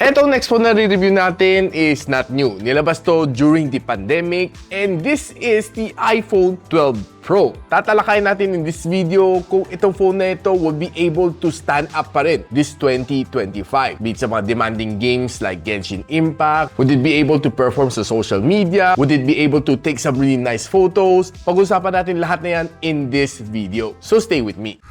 Etong next phone na re-review natin is not new. Nilabas to during the pandemic and this is the iPhone 12 Pro. Tatalakayin natin in this video kung itong phone na ito will be able to stand up pa rin this 2025. Be it sa mga demanding games like Genshin Impact, would it be able to perform sa social media, would it be able to take some really nice photos. Pag-usapan natin lahat na yan in this video. So stay with me.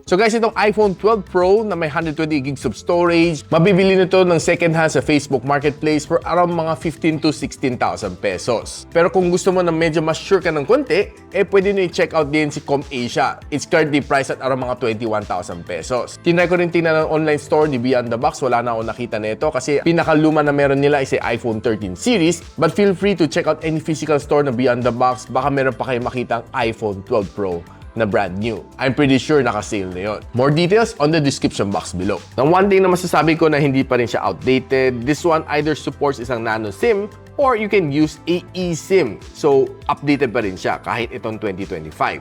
So guys, itong iPhone 12 Pro na may 120 gigs of storage, mabibili nito ng second hand sa Facebook Marketplace for around mga 15 to 16,000 pesos. Pero kung gusto mo na medyo mas sure ka ng konti, pwede nyo i-check out din si ComAsia. It's currently priced at around mga 21,000 pesos. Tinry ko rin tingnan ng online store ni Beyond the Box, wala na ako nakita nito kasi pinakaluma na meron nila is iPhone 13 series. But feel free to check out any physical store na Beyond the Box, baka meron pa kayo makita ang iPhone 12 Pro na brand new. I'm pretty sure naka-sale na yun. More details on the description box below. Now, one thing na masasabi ko na hindi pa rin siya outdated, this one either supports isang nano SIM or you can use a eSIM. So, updated pa rin siya kahit itong 2025.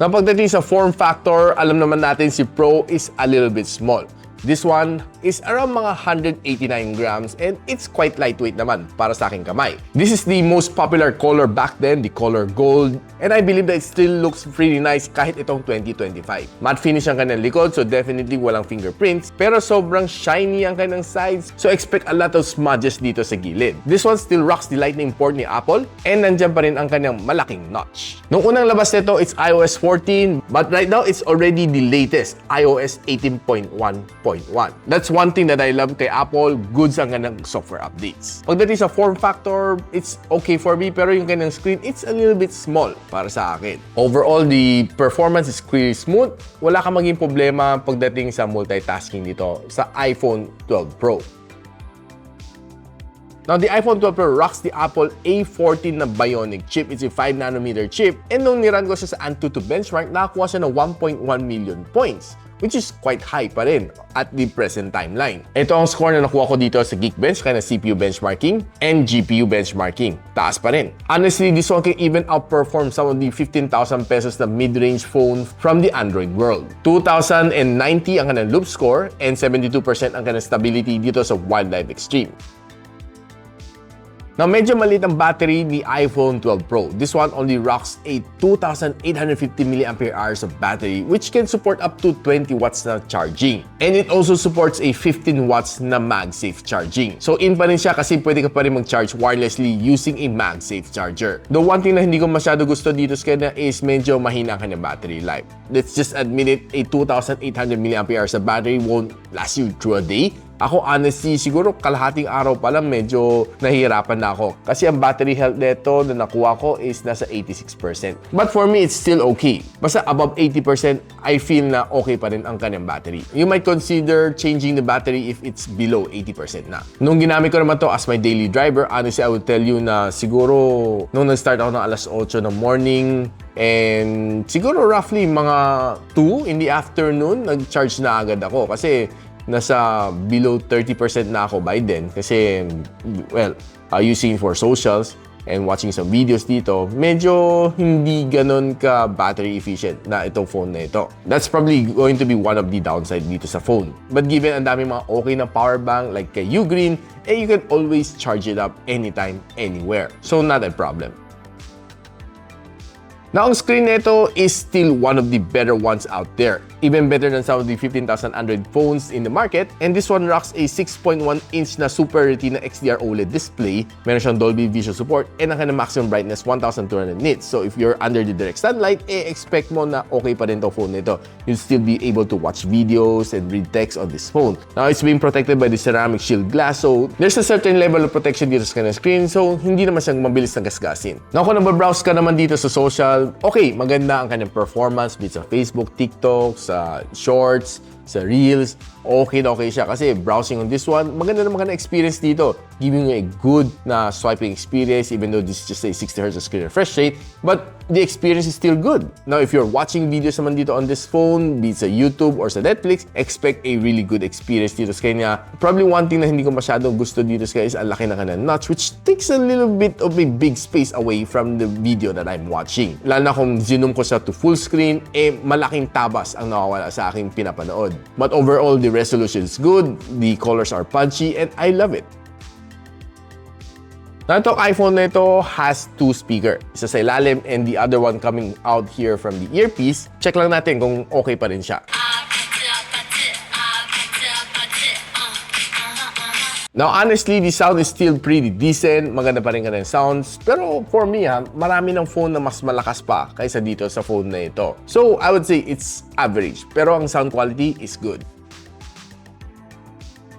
Now, pagdating sa form factor, alam naman natin si Pro is a little bit small. This one is around mga 189 grams and it's quite lightweight naman para sa aking kamay. This is the most popular color back then, the color gold. And I believe that it still looks pretty nice kahit itong 2025. Matte finish ang kanyang likod, so definitely walang fingerprints. Pero sobrang shiny ang kanyang sides, so expect a lot of smudges dito sa gilid. This one still rocks the lightning port ni Apple and nandyan pa rin ang kanyang malaking notch. Nung unang labas nito, it's iOS 14, but right now it's already the latest, iOS 18.1.1. That's one thing that I love kay Apple, goods ang kanyang software updates. Pagdating sa form factor, it's okay for me, pero yung kanyang screen, it's a little bit small para sa akin. Overall, the performance is pretty smooth. Wala kang maging problema pagdating sa multitasking dito sa iPhone 12 Pro. Now, the iPhone 12 Pro rocks the Apple A14 na Bionic chip. It's a 5nm chip. And nung niran ko siya sa Antutu benchmark, nakakuha siya ng 1.1 million points, which is quite high pa rin at the present timeline. Ito ang score na nakuha ko dito sa Geekbench, kaya na CPU benchmarking and GPU benchmarking. Taas pa rin. Honestly, this one can even outperform some of the 15,000 pesos na mid-range phone from the Android world. 2,090 ang kanyang loop score and 72% ang kanyang stability dito sa Wildlife Extreme. Now, medyo maliit ang battery ni iPhone 12 Pro. This one only rocks a 2,850 mAh of battery, which can support up to 20 watts na charging. And it also supports a 15 watts na MagSafe charging. So, in pa rin siya kasi pwede ka pa rin mag-charge wirelessly using a MagSafe charger. The one thing na hindi ko masyado gusto dito sa kanya is medyo mahina ang kanyang battery life. Let's just admit it, a 2,800 mAh sa battery won't last you through a day. Ako honestly, siguro kalahating araw pa lang medyo nahihirapan na ako. Kasi ang battery health nito na nakuha ko is nasa 86%. But for me, it's still okay. Basta above 80%, I feel na okay pa rin ang kanyang battery. You might consider changing the battery if it's below 80% na. Nung ginamit ko naman to as my daily driver, honestly, I would tell you na siguro nung nag-start ako ng alas 8 ng morning, and siguro roughly mga 2 in the afternoon, nag-charge na agad ako. Kasi nasa below 30% na ako by then kasi, well, using for socials and watching some videos dito, medyo hindi ganun ka battery efficient na itong phone na ito. That's probably going to be one of the downside dito sa phone. But given ang dami mga okay na power bank like kay Ugreen, you can always charge it up anytime, anywhere. So not a problem. Now, ang screen nito is still one of the better ones out there. Even better than some of the 15,000 Android phones in the market. And this one rocks a 6.1-inch na Super Retina XDR OLED display. Meron siyang Dolby Vision support and ang kanyang maximum brightness 1,200 nits. So if you're under the direct sunlight, expect mo na okay pa rin itong phone nito. You'll still be able to watch videos and read text on this phone. Now, it's being protected by the ceramic shield glass. So there's a certain level of protection dito sa kanyang screen. So hindi naman siyang mabilis na gasgasin. Now, kung nababrowse ka naman dito sa social, okay, maganda ang kanyang performance dito sa Facebook, TikTok, sa Shorts. sa Reels, okay na okay siya. Kasi browsing on this one, maganda na maganda experience dito. Giving you a good na swiping experience, even though this is just a 60 Hz screen refresh rate, but the experience is still good. Now, if you're watching videos naman dito on this phone, be it sa YouTube or sa Netflix, expect a really good experience dito sa kanya. Probably one thing na hindi ko masyadong gusto dito sa kanya is ang laki na kanya notch, which takes a little bit of a big space away from the video that I'm watching. Lalo na kung zoom ko siya to full screen, malaking tabas ang nawawala sa aking pinapanood. But overall, the resolution is good, the colors are punchy, and I love it. Now, itong iPhone na ito has two speakers. Isa sa ilalim and the other one coming out here from the earpiece. Check lang natin kung okay pa rin siya. Now, honestly, the sound is still pretty decent. Maganda pa rin kanyang sounds. Pero for me, marami ng phone na mas malakas pa kaysa dito sa phone na ito. So, I would say it's average. Pero ang sound quality is good.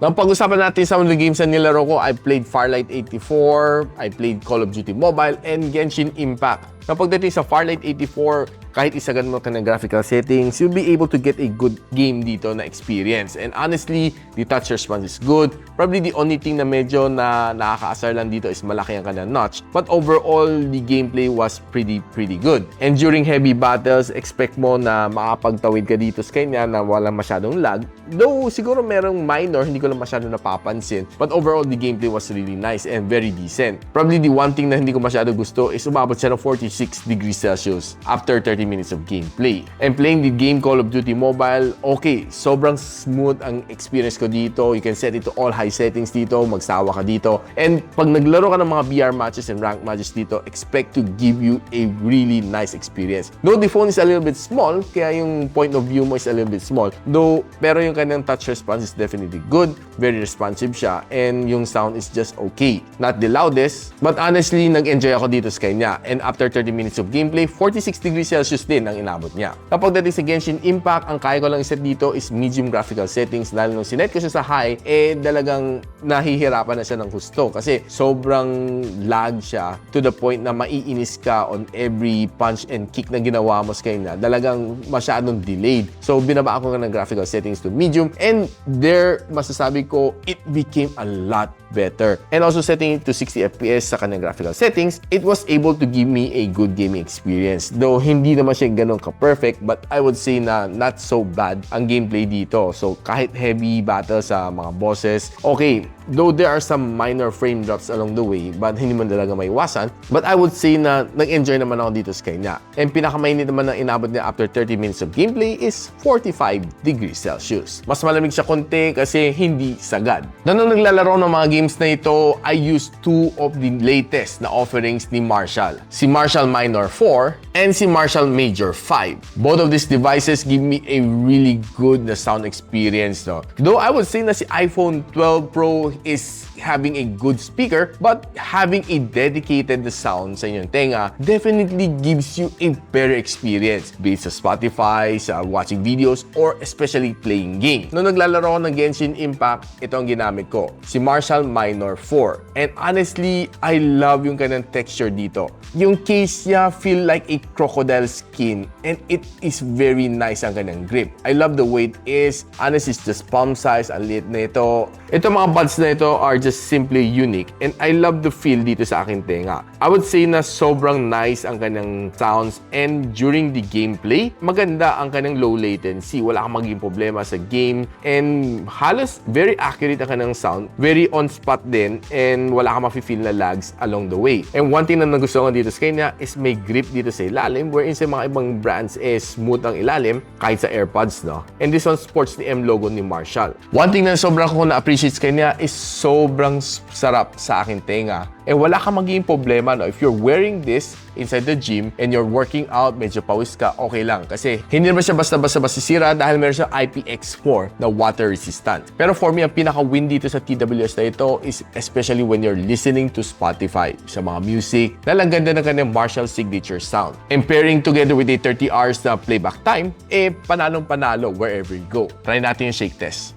Nang pag-usapan natin sa mga games na nilaro ko, I played Farlight 84, I played Call of Duty Mobile, and Genshin Impact. Nang pagdating sa Farlight 84, kahit isagan mo ka ng graphical settings, you'll be able to get a good game dito na experience. And honestly, the touch response is good. Probably the only thing na medyo na nakakaasar lang dito is malaki ang kanyang notch. But overall, the gameplay was pretty good. And during heavy battles, expect mo na makapagtawid ka dito sa kanya na walang masyadong lag. Though siguro merong minor, hindi ko lang masyadong napapansin. But overall, the gameplay was really nice and very decent. Probably the one thing na hindi ko masyado gusto is umabot siya ng 46 degrees Celsius after 30 minutes of gameplay. And playing the game Call of Duty Mobile, okay, sobrang smooth ang experience ko dito. You can set it to all high settings dito, magsawa ka dito. And pag naglaro ka ng mga VR matches and rank matches dito, expect to give you a really nice experience. Though the phone is a little bit small, kaya yung point of view mo is a little bit small. Though, pero yung kanyang touch response is definitely good, very responsive siya, and yung sound is just okay. Not the loudest, but honestly, nag-enjoy ako dito sa kanya. And after 30 minutes of gameplay, 46 degrees Celsius din ang inabot niya. Kapag dating sa Genshin Impact, ang kaya ko lang iset dito is medium graphical settings. Dahil nung sinet ko siya sa high, talagang nahihirapan na siya ng husto. Kasi sobrang lag siya to the point na maiinis ka on every punch and kick na ginawa mo sa kanya. Talagang masyadong delayed. So, binaba ako ng graphical settings to medium. And there, masasabi ko, it became a lot better. And also setting it to 60 FPS sa kanyang graphical settings, it was able to give me a good gaming experience. Though hindi naman siya ganun ka-perfect, but I would say na not so bad ang gameplay dito. So kahit heavy battle sa mga bosses, okay, though there are some minor frame drops along the way, but hindi man talaga maiwasan. But I would say na nag-enjoy naman ako dito sa kanya. And pinakamainit naman na inabot niya after 30 minutes of gameplay is 45 degrees Celsius. Mas malamig siya konti kasi hindi sagad. Nung naglalaro ng mga games na ito, I used two of the latest na offerings ni Marshall. Si Marshall Minor 4 and si Marshall Major 5. Both of these devices give me a really good na sound experience. No? Though I would say na si iPhone 12 Pro is having a good speaker, but having a dedicated sound sa inyong tenga definitely gives you a better experience, be it sa Spotify, sa watching videos, or especially playing games. Nung naglalaro ako ng Genshin Impact, ito ang ginamit ko, si Marshall Minor 4. And honestly, I love yung kanyang texture dito. Yung case niya feel like a crocodile skin, and it is very nice ang kanyang grip. I love the way it is. Honestly, it's just palm size, ang liit na ito. Ito mga buds na ito are just simply unique, and I love the feel dito sa aking tenga. I would say na sobrang nice ang kanyang sounds, and during the gameplay, maganda ang kanyang low latency. Wala kang maging problema sa game, and halos very accurate ang kanyang sound. Very on spot din, and wala kang mafe-feel na lags along the way. And one thing na nagustuhan dito sa kanya is may grip dito sa ilalim, wherein sa mga ibang brands is smooth ang ilalim kahit sa AirPods, no? And this one sports the M logo ni Marshall. One thing na sobrang ko na-appreciate sa kanya is sobrang sarap sa aking tenga. And wala kang magiging problema, no? If you're wearing this inside the gym and you're working out, medyo pawis ka, okay lang. Kasi hindi naman siya basta-basta masisira dahil meron siyang IPX4 na water resistant. Pero for me, ang pinaka-win dito sa TWS na ito is especially when you're listening to Spotify, sa mga music, dahil ang ganda ng kanyang Marshall signature sound. And pairing together with a 30 hours na playback time, panalong-panalo wherever you go. Try natin yung shake test.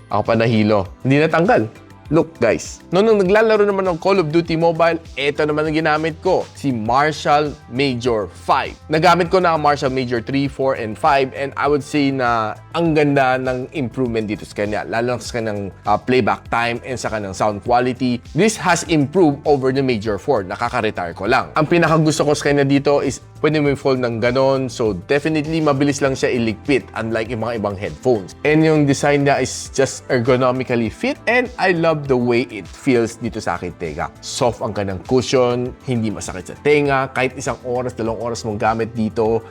Ako pa nahilo. Hindi natanggal. Look guys, nung naglalaro naman ng Call of Duty Mobile, ito naman ang ginamit ko, si Marshall Major 5. Nagamit ko na ang Marshall Major 3, 4, and 5 and I would say na ang ganda ng improvement dito sa kanya, lalo sa kanyang playback time and sa kanyang sound quality. This has improved over the Major 4, nakaka-retire ko lang. Ang pinakagusto ko sa kanya dito is pwede mo i-fold ng ganon, so definitely mabilis lang siya iligpit unlike yung mga ibang headphones. And yung design niya is just ergonomically fit and I love the way it feels dito sa akin tenga. Soft ang kanyang cushion, hindi masakit sa tenga, kahit 1 oras, 2 oras mong gamit dito,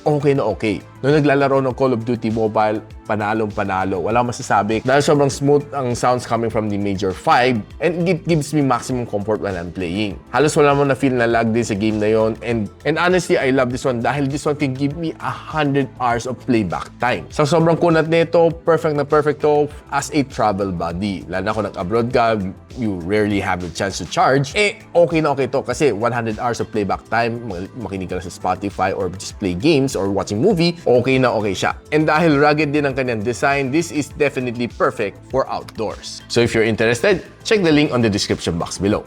okay na okay. Nung naglalaro ng Call of Duty Mobile, panalong-panalo. Walang masasabi dahil sobrang smooth ang sounds coming from the Major 5 and it gives me maximum comfort when I'm playing. Halos wala mo na feel na lag din sa game na yon and honestly, I love this one dahil this one can give me 100 hours of playback time. Sa sobrang kunat nito, perfect na perfect to as a travel buddy. Lalo na kung nag-abroad ka, you rarely have the chance to charge, okay na okay to kasi 100 hours of playback time, makinig ka sa Spotify or just play games or watching movie, okay na okay siya. And dahil rugged din ang kanyang design, this is definitely perfect for outdoors. So if you're interested, check the link on the description box below.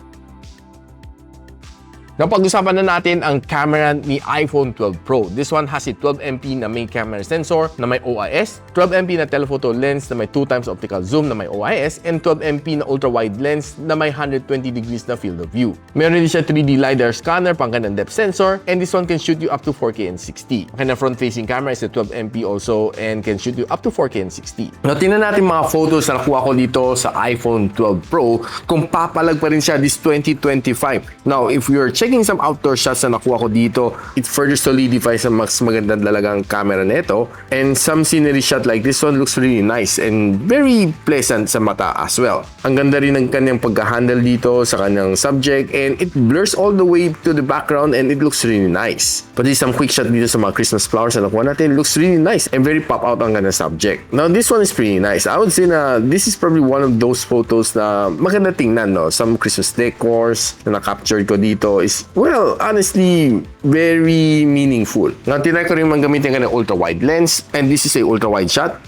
Napag-usapan na natin ang camera ni iPhone 12 Pro. This one has a 12MP na main camera sensor na may OIS, 12MP na telephoto lens na may 2x optical zoom na may OIS, and 12MP na ultra-wide lens na may 120 degrees na field of view. Meron din siya 3D LiDAR scanner pang kanyang depth sensor, and this one can shoot you up to 4K and 60. Ang kanyang front-facing camera is a 12MP also and can shoot you up to 4K and 60. Now, tingnan natin mga photos na nakuha ko dito sa iPhone 12 Pro kung papalag pa rin siya this 2025. Now, if you're checking some outdoor shots na nakuha ko dito, it further solidifies ang mas magandang talagang camera nito. And some scenery shot like this one looks really nice and very pleasant sa mata as well. Ang ganda rin ng kanyang pagka-handle dito sa kanyang subject and it blurs all the way to the background and it looks really nice. Pati some quick shot dito sa mga Christmas flowers na nakuha natin looks really nice and very pop out ang kanyang subject. Now this one is pretty nice. I would say na this is probably one of those photos na maganda tingnan, no? Some Christmas decors na na-capture ko dito is, well, honestly, very meaningful. Now, tinry ko rin gamitin ka ng ultra-wide lens and this is a ultra-wide shot.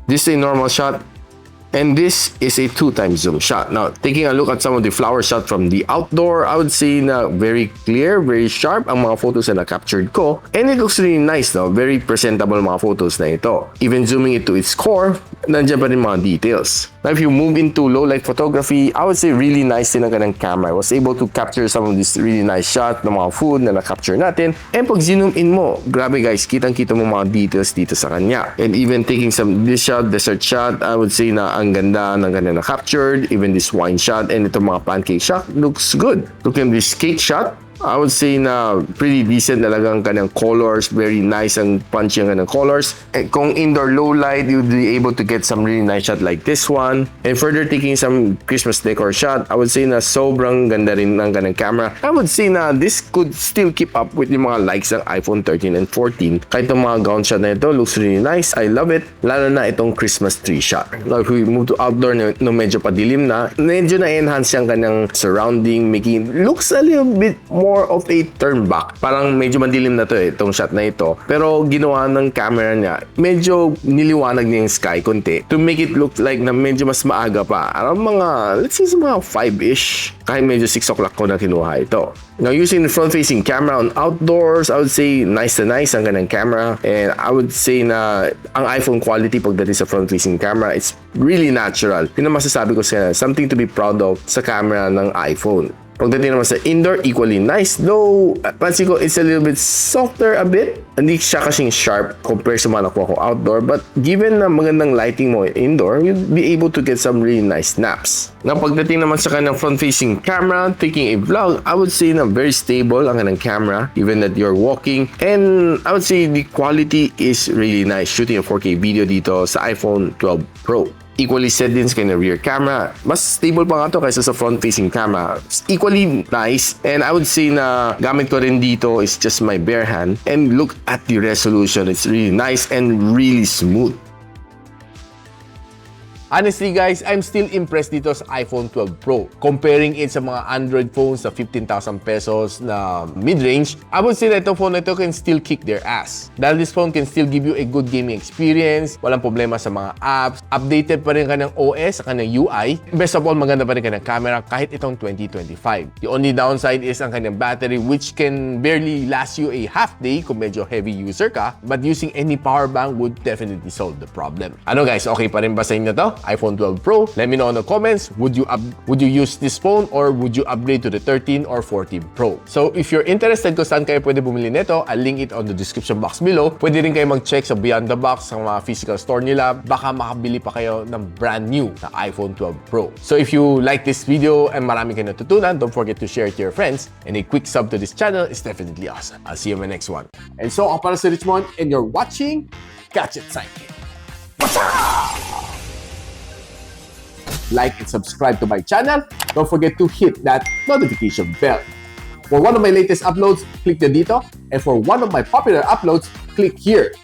This is a normal shot. And this is a 2x zoom shot. Now, taking a look at some of the flower shot from the outdoor, I would say na very clear, very sharp ang mga photos na na-captured ko. And it looks really nice, no? Very presentable mga photos na ito. Even zooming it to its core, nandiyan pa rin mga details. Now, if you move into low-light photography, I would say really nice din ang kanyang camera. I was able to capture some of this really nice shot ng mga food na na-capture natin. And pag zoom in mo, grabe guys, kitang-kita mo mga details dito sa kanya. And even taking some this shot, dessert shot, I would say na ang ganda ng kanya na-captured. Even this wine shot and itong mga pancake shot looks good. Look at this cake shot. I would say na pretty decent talaga ang kanyang colors, very nice ang punchy ang kanyang colors. And kung indoor low light, you'll be able to get some really nice shot like this one. And further taking some Christmas decor shot, I would say na sobrang ganda rin ng kanyang camera. I would say na this could still keep up with yung mga likes ng iPhone 13 and 14. Kahit itong mga gown shot na ito, looks really nice. I love it. Lalo na itong Christmas tree shot. Now, if we move to outdoor no medyo padilim na, medyo na-enhance yung kanyang surrounding, making looks a little bit more of a turn back. Parang medyo madilim na to itong shot na ito. Pero ginawa ng camera niya, medyo niliwanag niya yung sky konti to make it look like na medyo mas maaga pa. Around mga, let's say mga 5-ish. Kahit medyo 6 o'clock ko na kinuha ito. Now, using the front-facing camera on outdoors, I would say nice na nice ang ganang camera. And I would say na ang iPhone quality pagdating sa front-facing camera, it's really natural. Yun ang masasabi ko sa something to be proud of sa camera ng iPhone. Pagdating naman sa indoor, equally nice. Though, pansin ko, it's a little bit softer a bit. Hindi siya kasing sharp compared sa mga nakuha ko outdoor. But given na magandang lighting mo indoor, you'll be able to get some really nice snaps. Now, pagdating naman sa kanyang front-facing camera, taking a vlog, I would say na very stable ang kanyang camera, even that you're walking. And I would say the quality is really nice. Shooting a 4K video dito sa iPhone 12 Pro. Equally set din sa kanyang rear camera. Mas stable pa nga to kaysa sa front-facing camera. Equally nice. And I would say na gamit ko rin dito is just my bare hand. And look at the resolution. It's really nice and really smooth. Honestly guys, I'm still impressed dito sa iPhone 12 Pro. Comparing it sa mga Android phones sa 15,000 pesos na mid-range, I would say that itong phone na ito can still kick their ass. Dahil this phone can still give you a good gaming experience, walang problema sa mga apps, updated pa rin kanyang OS, sa kanyang UI. Best of all, maganda pa rin kanyang camera kahit itong 2025. The only downside is ang kanyang battery which can barely last you a half day kung medyo heavy user ka, but using any power bank would definitely solve the problem. Ano guys, okay pa rin ba sa inyo to? iPhone 12 Pro? Let me know in the comments. Would you use this phone or would you upgrade to the 13 or 14 Pro? So if you're interested kung saan kayo pwede bumili nito, I'll link it on the description box below. Pwede rin kayo mag-check sa Beyond the Box sa mga physical store nila. Baka makabili pa kayo ng brand new na iPhone 12 Pro. So if you like this video and marami kayo natutunan, don't forget to share it to your friends. And a quick sub to this channel is definitely awesome. I'll see you in my next one. And so, ako para si Richmond and you're watching Gadget Sidekick. What's up? Like and subscribe to my channel. Don't forget to hit that notification bell. For one of my latest uploads, click the dito. And for one of my popular uploads, click here.